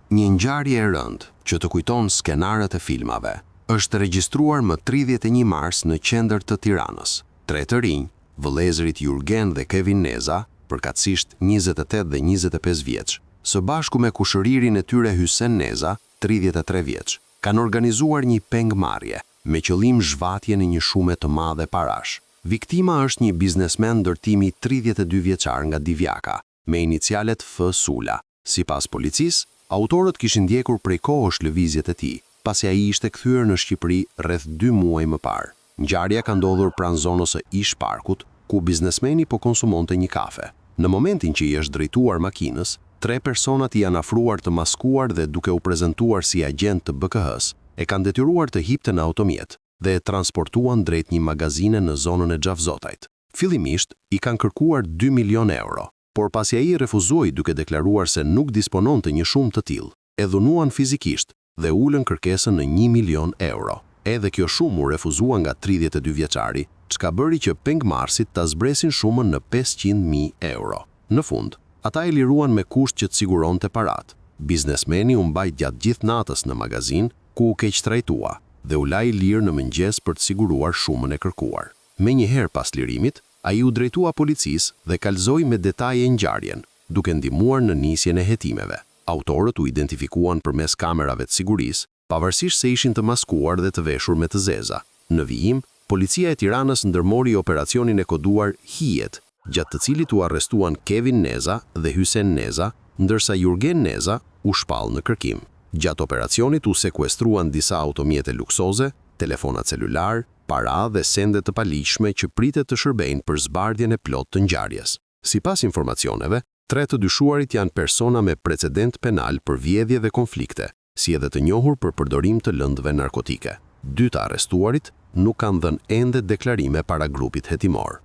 Një ngjarje e rëndë që të kujton skenarët e filmave është regjistruar më 31 mars në qendër të Tiranës. Tre të rinj, vëllezërit Jurgen dhe Kevin Neza, përkatësisht 28 dhe 25 vjeç, së bashku me kushëririn e tyre Hysen Neza, 33 vjeç, kanë organizuar një pengmarrje me qëllim zhvatje në një shume të madhe parash. Viktima është një biznesmen ndërtimi 32 vjeçar nga Divjaka, me inicialet F. Sula. Sipas policisë, autorët kishin ndjekur prej kohësh lëvizjet e tij, pasi ai ishte kthyer në Shqipëri rreth 2 muaj më parë. Ngjarja ka ndodhur pranë zonës së Ish Parkut, ku biznesmeni po konsumonte një kafe. Në momentin që i është drejtuar makinës, 3 personat i janë afruar të maskuar dhe duke u prezantuar si agent të BKH-s, e kanë detyruar të hipte në automjet dhe e transportuan drejt një magazine në zonën e Xhavzotajt. Fillimisht i kanë kërkuar 2 milion euro, por pasi ai refuzoi duke deklaruar se nuk dispononte një shumë të tillë, e dhunuan fizikisht dhe ulën kërkesën në 1 milion euro. Edhe kjo shumë u refuzua nga 32 vjeçari, çka bëri që pengmarrësit ta zbresin shumën në 500.000 euro. Në fund, ata e liruan me kusht që të siguronte paratë. Biznesmeni u mbaj gjatë gjithë natës në magazin, ku u keq trajtua, dhe u la i lirë në mëngjes për të siguruar shumën e kërkuar. Menjëherë pas lirimit, ai u drejtua policisë dhe kallëzoi me detaje ngjarjen, duke ndihmuar në nisjen e hetimeve. Autorët u identifikuan përmes kamerave të sigurisë, pavarësisht se ishin të maskuar dhe të veshur me të zeza. Në vijim, policia e Tiranës ndërmori operacionin e koduar Hijet, gjatë të cilit u arrestuan Kevin Neza dhe Hysen Neza, ndërsa Jurgen Neza u shpall në kërkim. Gjatë operacionit u sekuestruan disa automjete luksoze, telefona celular, para dhe sende të paligjshme që pritet të shërbejnë për zbardhjen e plotë të ngjarjes. Sipas informacioneve, 3 të dyshuarit janë persona me precedent penal për vjedhje dhe konflikte, si edhe të njohur për përdorim të lëndëve narkotike. 2 të arrestuarit nuk kanë dhënë ende deklarime para grupit hetimor.